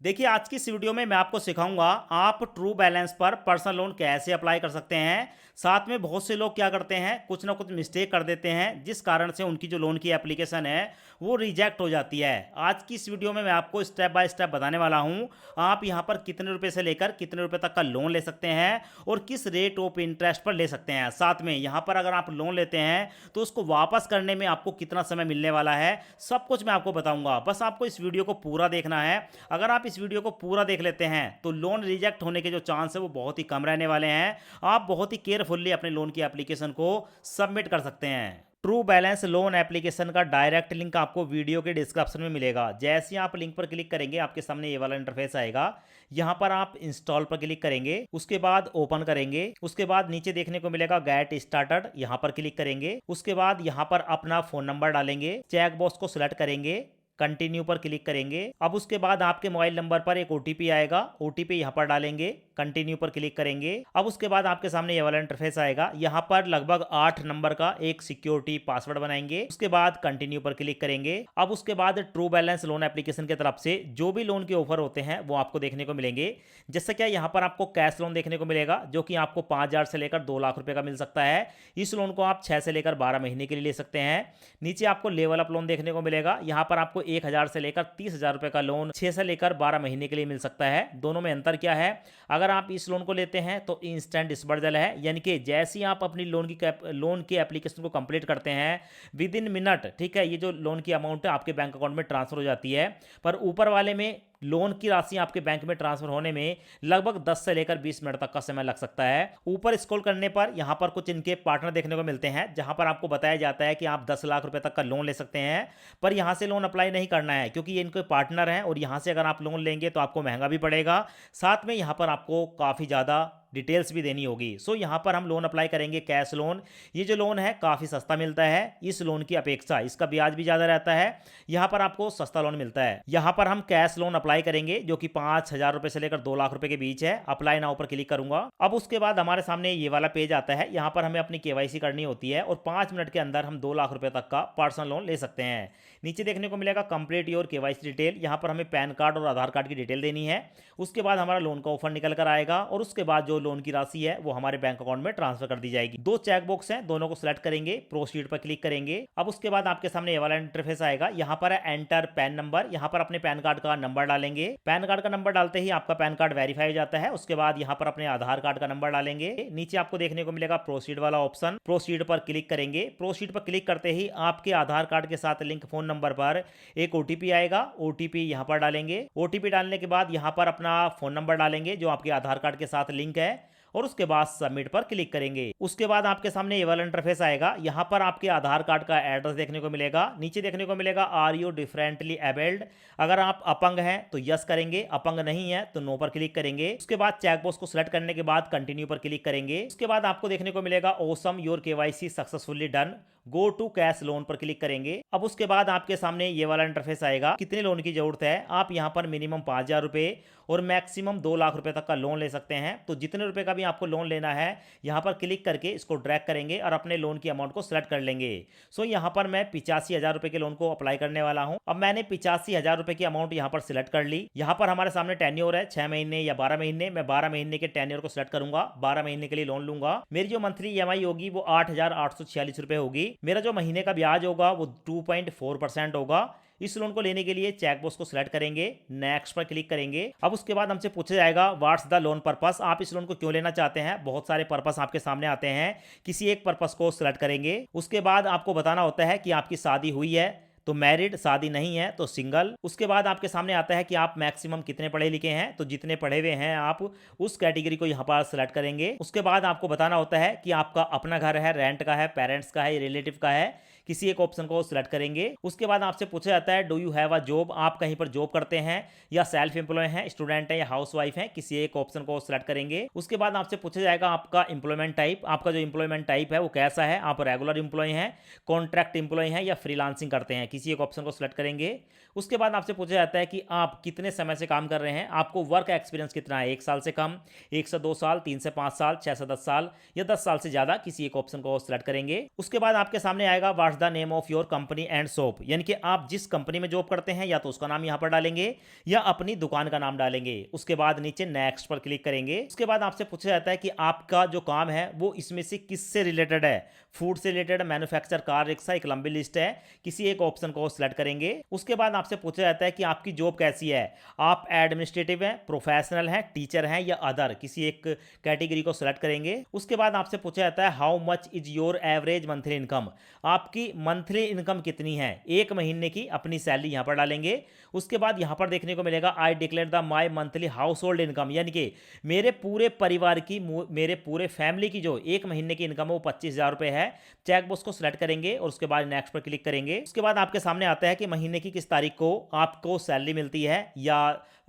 देखिए आज की इस वीडियो में मैं आपको सिखाऊंगा आप ट्रू बैलेंस पर पर्सनल लोन कैसे अप्लाई कर सकते हैं। साथ में बहुत से लोग क्या करते हैं, कुछ ना कुछ मिस्टेक कर देते हैं जिस कारण से उनकी जो लोन की एप्लीकेशन है वो रिजेक्ट हो जाती है। आज की इस वीडियो में मैं आपको स्टेप बाय स्टेप बताने वाला हूं आप यहां पर कितने रुपए से लेकर कितने रुपए तक का लोन ले सकते हैं और किस रेट ऑफ इंटरेस्ट पर ले सकते हैं। साथ में यहां पर अगर आप लोन लेते हैं तो उसको वापस करने में आपको कितना समय मिलने वाला है, सब कुछ मैं आपको बताऊंगा। बस आपको इस वीडियो को पूरा देखना है। अगर आप इस वीडियो को पूरा देख लेते हैं तो लोन रिजेक्ट होने के जो चांस है वो बहुत ही कम रहने वाले हैं। आप बहुत ही केयरफुल्ली अपने लोन की एप्लीकेशन को सबमिट कर सकते हैं। ट्रू बैलेंस लोन एप्लीकेशन का डायरेक्ट लिंक आपको वीडियो के डिस्क्रिप्शन में मिलेगा। जैसे ही आप लिंक पर क्लिक करेंगे आपके सामने ये वाला इंटरफेस आएगा। यहाँ पर आप इंस्टॉल पर क्लिक करेंगे, उसके बाद ओपन करेंगे, उसके बाद नीचे देखने को मिलेगा गेट स्टार्टेड, यहाँ पर क्लिक करेंगे। उसके बाद यहाँ पर अपना फोन नंबर डालेंगे, चेक बॉक्स को सिलेक्ट करेंगे, कंटिन्यू पर क्लिक करेंगे। अब उसके बाद आपके मोबाइल नंबर पर एक ओटीपी आएगा, ओटीपी यहाँ पर डालेंगे, कंटिन्यू पर क्लिक करेंगे। अब उसके बाद आपके सामने ये वाला इंटरफेस आएगा। यहाँ पर लगभग 8 नंबर का एक सिक्योरिटी पासवर्ड बनाएंगे, उसके बाद कंटिन्यू पर क्लिक करेंगे। अब उसके बाद ट्रू बैलेंस लोन एप्लीकेशन की तरफ से जो भी लोन के ऑफर होते हैं वो आपको देखने को मिलेंगे। जैसे क्या यहाँ पर आपको कैश लोन देखने को मिलेगा जो कि आपको 5,000 से लेकर 2 लाख रुपए का मिल सकता है। इस लोन को आप 6 से लेकर 12 महीने के लिए ले सकते हैं। नीचे आपको लेवल अप लोन देखने को मिलेगा। यहाँ पर आपको 1,000 से लेकर 30,000 रुपए का लोन 6 से लेकर 12 महीने के लिए मिल सकता है। दोनों में अंतर क्या है, अगर आप इस लोन को लेते हैं तो इंस्टेंट डिस्बर्सल है, यानी कि जैसे ही आप अपनी लोन की एप्लीकेशन को कंप्लीट करते हैं विद इन मिनट, ठीक है, ये जो लोन की अमाउंट है आपके बैंक अकाउंट में ट्रांसफर हो जाती है। पर ऊपर वाले में लोन की राशि आपके बैंक में ट्रांसफर होने में लगभग 10 से लेकर 20 मिनट तक का समय लग सकता है। ऊपर स्क्रॉल करने पर यहां पर कुछ इनके पार्टनर देखने को मिलते हैं जहां पर आपको बताया जाता है कि आप 10 लाख रुपए तक का लोन ले सकते हैं। पर यहां से लोन अप्लाई नहीं करना है क्योंकि ये इनके पार्टनर हैं और यहां से अगर आप लोन लेंगे तो आपको महंगा भी पड़ेगा। साथ में यहां पर आपको काफ़ी ज़्यादा डिटेल्स भी देनी होगी। सो यहाँ पर हम लोन अप्लाई करेंगे कैश लोन। ये जो लोन है काफ़ी सस्ता मिलता है इस लोन की अपेक्षा, इसका ब्याज भी ज़्यादा रहता है। यहाँ पर आपको सस्ता लोन मिलता है। यहाँ पर हम कैश लोन अप्लाई करेंगे जो कि 5,000 रुपए से लेकर 2 लाख रुपए के बीच है। अप्लाई नाउ पर क्लिक करूंगा। अब उसके बाद हमारे सामने ये वाला पेज आता है। यहाँ पर हमें अपनी केवाईसी करनी होती है और 5 मिनट के अंदर हम 2 लाख रुपए तक का पर्सनल लोन ले सकते हैं। नीचे देखने को मिलेगा कंप्लीट योर केवाईसी डिटेल। यहाँ पर हमें पैन कार्ड और आधार कार्ड की डिटेल देनी है। उसके बाद हमारा लोन का ऑफर निकल कर आएगा और उसके बाद जो लोन की राशि है वो हमारे बैंक अकाउंट में ट्रांसफर कर दी जाएगी। 2 चेक बॉक्स हैं, दोनों को सिलेक्ट करेंगे, प्रोसीड पर क्लिक करेंगे। अब उसके बाद आपके सामने ये वाला इंटरफेस आएगा। यहाँ पर है एंटर पैन नंबर, यहाँ पर अपने पैन कार्ड का नंबर डालेंगे। पैन कार्ड का नंबर डालते ही आपका पैन कार्ड वेरीफाई हो जाता है। उसके बाद यहाँ पर अपने आधार कार्ड का नंबर डालेंगे। नीचे आपको देखने को मिलेगा प्रोसीड वाला ऑप्शन, प्रोसीड पर क्लिक करेंगे। प्रोसीड पर क्लिक करते ही आपके आधार कार्ड के साथ लिंक फोन नंबर पर एक ओटीपी आएगा, ओटीपी यहाँ पर डालेंगे। ओटीपी डालने के बाद यहाँ पर अपना फोन नंबर डालेंगे जो आपके आधार कार्ड के साथ लिंक है और उसके बाद सबमिट पर क्लिक करेंगे। उसके बाद आपके सामने ये वाला इंटरफेस आएगा। यहाँ पर आपके आधार कार्ड का एड्रेस देखने को मिलेगा। नीचे देखने को मिलेगा आर यू डिफरेंटली एबल्ड, अगर आप अपंग हैं तो यस करेंगे, अपंग नहीं है तो नो पर क्लिक करेंगे। उसके बाद चेकबॉक्स को सिलेक्ट करने के बाद कंटिन्यू पर क्लिक करेंगे। उसके बाद आपको देखने को मिलेगा awesome your KYC successfully done, go to cash loan पर क्लिक करेंगे। अब उसके बाद आपके सामने ये वाला इंटरफेस आएगा। कितने लोन की जरूरत है, आप यहाँ पर मिनिमम 5,000 रुपए और मैक्सिमम 2 लाख रुपए तक का लोन ले सकते हैं। तो जितने रुपए का भी आपको लोन लेना है यहाँ पर क्लिक करके इसको ड्रैग करेंगे और अपने लोन की अमाउंट को सिलेक्ट कर लेंगे। सो यहाँ पर मैं 85,000 रुपए के लोन को अप्लाई करने वाला हूँ। अब मैंने 85,000 रुपए की अमाउंट यहाँ पर सिलेक्ट कर ली। यहाँ पर हमारे सामने टेन्योर है 6 महीने या 12 महीने। मैं 12 महीने के टेन्योर को सिलेक्ट करूंगा, 12 महीने के लिए लोन लूंगा। मेरी जो मंथली ईएमआई होगी वो 8,846 रुपए होगी। मेरा जो महीने का ब्याज होगा वो 2.4% होगा। इस लोन को लेने के लिए चेकबॉक्स को सिलेक्ट करेंगे, नेक्स्ट पर क्लिक करेंगे। अब उसके बाद हमसे पूछा जाएगा व्हाट्स द लोन पर्पस, आप इस लोन को क्यों लेना चाहते हैं। बहुत सारे पर्पस आपके सामने आते हैं, किसी एक पर्पस को सिलेक्ट करेंगे। उसके बाद आपको बताना होता है कि आपकी शादी हुई है तो मैरिड, शादी नहीं है तो सिंगल। उसके बाद आपके सामने आता है कि आप मैक्सिमम कितने पढ़े लिखे हैं, तो जितने पढ़े हुए हैं आप उस कैटेगरी को यहाँ पर सिलेक्ट करेंगे। उसके बाद आपको बताना होता है कि आपका अपना घर है, रेंट का है, पेरेंट्स का है, रिलेटिव का है, किसी एक ऑप्शन को सिलेक्ट करेंगे। उसके बाद आपसे पूछा जाता है do you have a job, आप कहीं पर जॉब करते हैं या सेल्फ एम्प्लॉय हैं, स्टूडेंट हैं या हाउस वाइफ हैं, किसी एक ऑप्शन को सिलेक्ट करेंगे। उसके बाद आपसे पूछा जाएगा आपका एम्प्लॉयमेंट टाइप, आपका जो एम्प्लॉयमेंट टाइप है वो कैसा है, आप रेगुलर एम्प्लॉय हैं, कॉन्ट्रैक्ट एम्प्लॉय हैं या फ्रीलांसिंग करते हैं, किसी एक ऑप्शन को सिलेक्ट करेंगे। उसके बाद आपसे पूछा जाता है कि आप कितने समय से काम कर रहे हैं, आपको वर्क एक्सपीरियंस कितना है, 1 साल से कम, 1 से 2 साल, 3 से 5 साल, 6 से 10 साल या 10 साल से ज़्यादा, किसी एक ऑप्शन को सिलेक्ट करेंगे। उसके बाद आपके सामने आएगा what's the name of your company and shop, यानी कि आप जिस कंपनी में जॉब करते हैं या तो उसका नाम यहाँ पर डालेंगे या अपनी दुकान का नाम डालेंगे। उसके बाद नीचे नेक्स्ट पर क्लिक करेंगे। उसके बाद आपसे पूछा जाता है कि आपका जो काम है वो इसमें से किससे रिलेटेड है, फूड से रिलेटेड, मैन्युफैक्चर, कार, रिक्शा, एक लंबी लिस्ट है, किसी एक ऑप्शन को सिलेक्ट करेंगे। उसके बाद आपसे पूछा जाता है कि आपकी जॉब कैसी है, आप एडमिनिस्ट्रेटिव हैं, प्रोफेशनल हैं, टीचर हैं या अदर, किसी एक कैटेगरी को सिलेक्ट करेंगे। उसके बाद आपसे पूछा जाता है how much is your average monthly income, आपकी मंथली इनकम कितनी है, एक महीने की अपनी सैलरी यहां पर डालेंगे। उसके बाद यहां पर देखने को मिलेगा I declare the my monthly house hold income, यानी कि मेरे पूरे परिवार की, मेरे पूरे फैमिली की जो एक महीने की इनकम है वो 25,000 रुपए है। चेकबॉक्स को सिलेक्ट करेंगे और उसके बाद नेक्स्ट पर क्लिक करेंगे। उसके बाद आपके सामने आता है कि महीने की किस तारीख को आपको सैलरी मिलती है या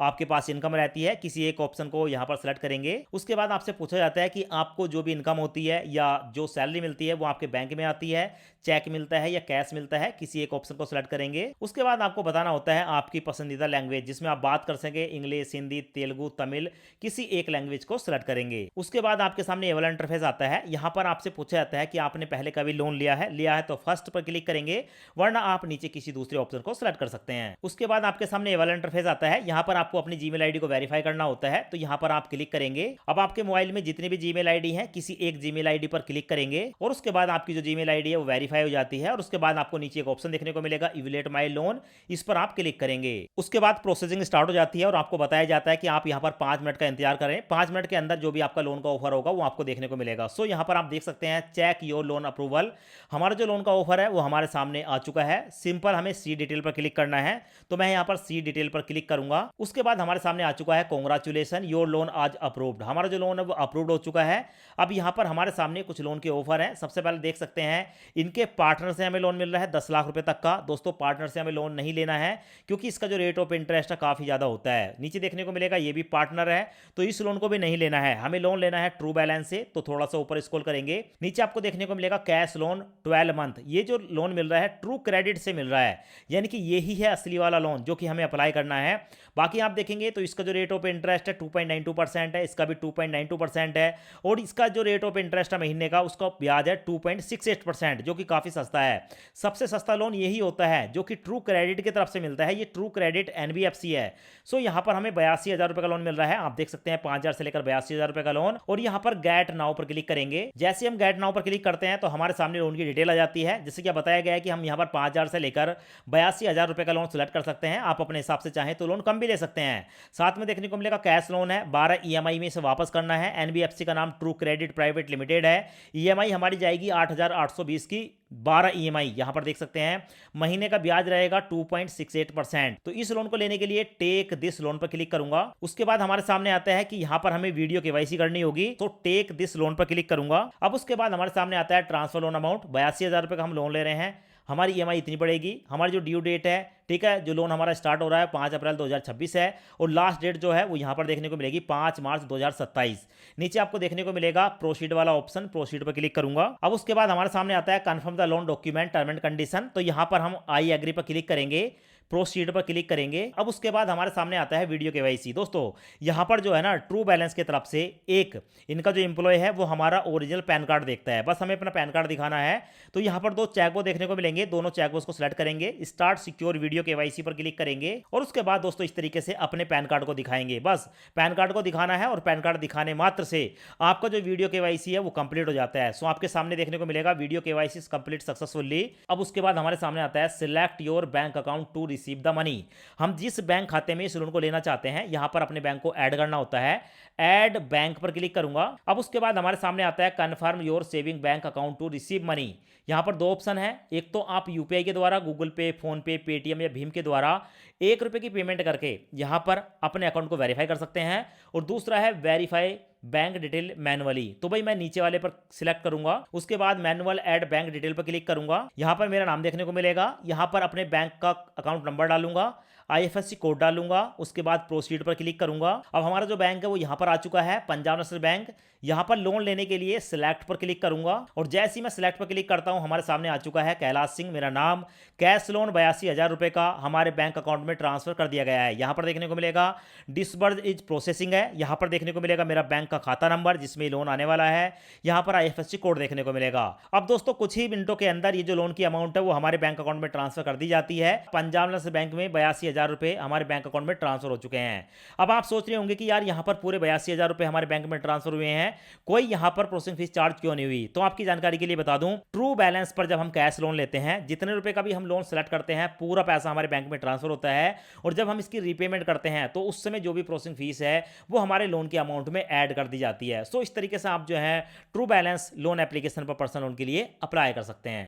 आपके पास इनकम रहती है, किसी एक ऑप्शन को यहां पर सेलेक्ट करेंगे। उसके बाद आपसे पूछा जाता है कि आपको जो भी इनकम होती है या जो सैलरी मिलती है वो आपके बैंक में आती है, चेक मिलता है या कैश मिलता है, किसी एक ऑप्शन को सिलेक्ट करेंगे। उसके बाद आपको बताना होता है आपकी पसंदीदा लैंग्वेज, जिसमें आप बात कर सकें, इंग्लिश, हिंदी, तेलुगु, तमिल, किसी एक लैंग्वेज को सिलेक्ट करेंगे। उसके बाद आपके सामने ये वाला इंटरफेस आता है। यहां पर आपसे पूछा जाता है कि आपने पहले कभी लोन लिया है तो फर्स्ट पर क्लिक करेंगे, वरना आप नीचे किसी दूसरे ऑप्शन को सिलेक्ट कर सकते हैं। उसके बाद आपके सामने ये वाला इंटरफेस आता है। यहां पर आपको अपनी जीमेल आईडी को वेरीफाई करना होता है, तो यहां पर आप क्लिक करेंगे। अब आपके मोबाइल में जितनी भी जीमेल आईडी है, किसी एक जीमेल आईडी पर क्लिक करेंगे और उसके बाद आपकी जो जीमेल आईडी है वो वेरीफाई हो जाती है। और उसके बाद आपको नीचे एक ऑप्शन देखने को मिलेगा इवैल्यूएट माय लोन, इस पर आप क्लिक करेंगे। उसके बाद प्रोसेसिंग स्टार्ट हो जाती है और आपको बताया जाता है कि आप यहां पर 5 मिनट का इंतजार करें। 5 मिनट के अंदर जो भी आपका लोन का ऑफर होगा वो आपको देखने को मिलेगा। सो यहां पर आप देख सकते हैं चेक योर लोन अप्रूवल, हमारा जो लोन का ऑफर है वो हमारे सामने आ चुका है। सिंपल हमें सी डिटेल पर क्लिक करना है, तो मैं यहां पर सी डिटेल पर क्लिक करूंगा। उसके बाद हमारे सामने आ चुका है कांग्रेचुलेशन योर लोन आज अप्रूव्ड, हमारा जो लोन है वो अप्रूव्ड हो चुका है। अब यहां पर हमारे सामने कुछ लोन के ऑफर हैं। सबसे पहले देख सकते हैं इनके पार्टनर से हमें लोन मिल रहा है 10 लाख रुपए तक का। दोस्तों पार्टनर से हमें लोन नहीं लेना है क्योंकि इसका जो रेट ऑफ इंटरेस्ट है काफी ज्यादा होता है। नीचे देखने को मिलेगा ये भी पार्टनर है, तो इस लोन को भी नहीं लेना है, हमें लोन लेना है ट्रू बैलेंस से। तो थोड़ा सा ऊपर स्क्रॉल करेंगे, नीचे आपको देखने को मिलेगा कैश लोन 12 मंथ, ये जो लोन मिल रहा है ट्रू क्रेडिट से मिल रहा है, यानी कि यही है असली वाला लोन जो कि हमें अप्लाई करना है। बाकी आप देखेंगे तो इसका जो रेट ऑफ इंटरेस्ट है 2.92% है, इसका भी 2.92% है, और इसका जो रेट ऑफ इंटरेस्ट है महीने का उसका ब्याज है 2.68%, जो कि काफी सस्ता है। सबसे सस्ता लोन यही होता है जो कि ट्रू क्रेडिट की तरफ से मिलता है। ये ट्रू क्रेडिट एनबीएफसी है। सो यहां पर हमें 82,000 रुपए का लोन मिल रहा है। आप देख सकते हैं 5,000 से लेकर 82,000 रुपए का लोन। और यहां पर गेट नाउ पर क्लिक करेंगे। जैसे हम गेट नाउ पर क्लिक करते हैं तो हमारे सामने लोन की डिटेल आ जाती है। जैसे कि बताया गया है कि हम यहां पर 5,000 से लेकर 82,000 रुपए का लोन सिलेक्ट कर सकते हैं। आप अपने हिसाब से चाहें तो लोन कम भी ले सकते हैं। साथ में देखने को मिलेगा कैश लोन है, 12 ईएमआई में इसे वापस करना है। एनबीएफसी का नाम ट्रू क्रेडिट प्राइवेट लिमिटेड है। ईएमआई हमारी जाएगी 8,820 की, 12 ईएमआई। यहां पर देख सकते हैं महीने का ब्याज रहेगा 2.68%। तो इस लोन को लेने के लिए टेक दिस लोन पर क्लिक करूंगा। उसके बाद हमारे सामने आता है कि यहां पर हमें वीडियो केवाईसी करनी होगी, तो टेक दिस लोन पर क्लिक करूंगा। अब उसके बाद हमारे सामने आता है ट्रांसफर लोन अमाउंट, 82,000 रुपए का हम लोन ले रहे हैं। हमारी ईएमआई इतनी पड़ेगी। हमारी जो ड्यू डेट है, ठीक है, जो लोन हमारा स्टार्ट हो रहा है 5 अप्रैल 2026 है, और लास्ट डेट जो है वो यहां पर देखने को मिलेगी 5 मार्च 2027। नीचे आपको देखने को मिलेगा प्रोसीड वाला ऑप्शन, प्रोसीड पर क्लिक करूंगा। अब उसके बाद हमारे सामने आता है confirm the loan document term and condition, तो यहां पर हम आई एग्री पर क्लिक करेंगे, प्रोसीड पर क्लिक करेंगे। अब उसके बाद हमारे सामने आता है वीडियो केवाईसी। दोस्तों यहां पर जो है ना ट्रू बैलेंस की तरफ से एक इनका जो एम्प्लॉय है वो हमारा ओरिजिनल पैन कार्ड देखता है, बस हमें अपना पैन कार्ड दिखाना है। तो यहां पर 2 चेकबॉक्स देखने को मिलेंगे, दोनों चेकबॉक्स को सिलेक्ट करेंगे, स्टार्ट सिक्योर वीडियो केवाईसी पर क्लिक करेंगे, और उसके बाद दोस्तों इस तरीके से अपने पैन कार्ड को दिखाएंगे। बस पैन कार्ड को दिखाना है और पैन कार्ड दिखाने मात्र से आपका जो वीडियो केवाईसी है वो कंप्लीट हो जाता है। सो आपके सामने देखने को मिलेगा वीडियो केवाईसी कंप्लीट सक्सेसफुली। अब उसके बाद हमारे सामने आता है select your bank account to receive the money, हम जिस बैंक खाते में इस लोन को लेना चाहते हैं यहां पर अपने बैंक को ऐड करना होता है। ऐड बैंक पर क्लिक करूंगा। अब उसके बाद हमारे सामने आता है confirm your saving bank account to receive money. यहां पर 2 ऑप्शन है, एक तो आप यूपीआई के द्वारा, गूगल पे, फोन पे, पेटीएम या भीम के द्वारा 1 रुपए की पेमेंट करके यहां पर अपने अकाउंट को वेरीफाई कर सकते हैं, और दूसरा है वेरीफाई बैंक डिटेल मैनुअली। तो भाई मैं नीचे वाले पर सिलेक्ट करूंगा। उसके बाद मैनुअल ऐड बैंक डिटेल पर क्लिक करूंगा। यहां पर मेरा नाम देखने को मिलेगा, यहां पर अपने बैंक का अकाउंट नंबर डालूंगा, आईएफएससी कोड डालूंगा, उसके बाद प्रोसीड पर क्लिक करूंगा। अब हमारा जो बैंक है वो यहाँ पर आ चुका है, पंजाब नेशनल बैंक। यहाँ पर लोन लेने के लिए सिलेक्ट पर क्लिक करूंगा और जैसे ही मैं सिलेक्ट पर क्लिक करता हूँ हमारे सामने आ चुका है कैलाश सिंह मेरा नाम। कैश लोन 82,000 रुपये का हमारे बैंक अकाउंट में ट्रांसफर कर दिया गया है। यहाँ पर देखने को मिलेगा डिसबर्स इज प्रोसेसिंग है। यहाँ पर देखने को मिलेगा मेरा बैंक का खाता नंबर जिसमें लोन आने वाला है। यहाँ पर आईएफएससी कोड देखने को मिलेगा। अब दोस्तों कुछ ही मिनटों के अंदर ये जो लोन की अमाउंट है वो हमारे बैंक अकाउंट में ट्रांसफर कर दी जाती है। पंजाब नेशनल बैंक में 82,000 रुपये हमारे बैंक अकाउंट में ट्रांसफर हो चुके हैं। अब आप सोच रहे होंगे कि यार यहाँ पर पूरे 82,000 रुपये हमारे बैंक में ट्रांसफर हुए हैं, कोई यहाँ पर प्रोसेसिंग फीस चार्ज क्यों नहीं हुई? तो आपकी जानकारी के लिए बता दूं, ट्रू बैलेंस पर जब हम कैश लोन लेते हैं, जितने रुपए का भी हम लोन सेलेक्ट करते हैं, पूरा पैसा हमारे बैंक में ट्रांसफर होता है और जब हम इसकी रीपेमेंट करते हैं तो उस समय जो भी प्रोसेसिंग फीस है वो हमारे लोन की अमाउंट में ऐड कर दी जाती है। सो इस तरीके से आप जो है ट्रू बैलेंस लोन एप्लीकेशन पर पर्सनल लोन के लिए अप्लाई कर सकते हैं।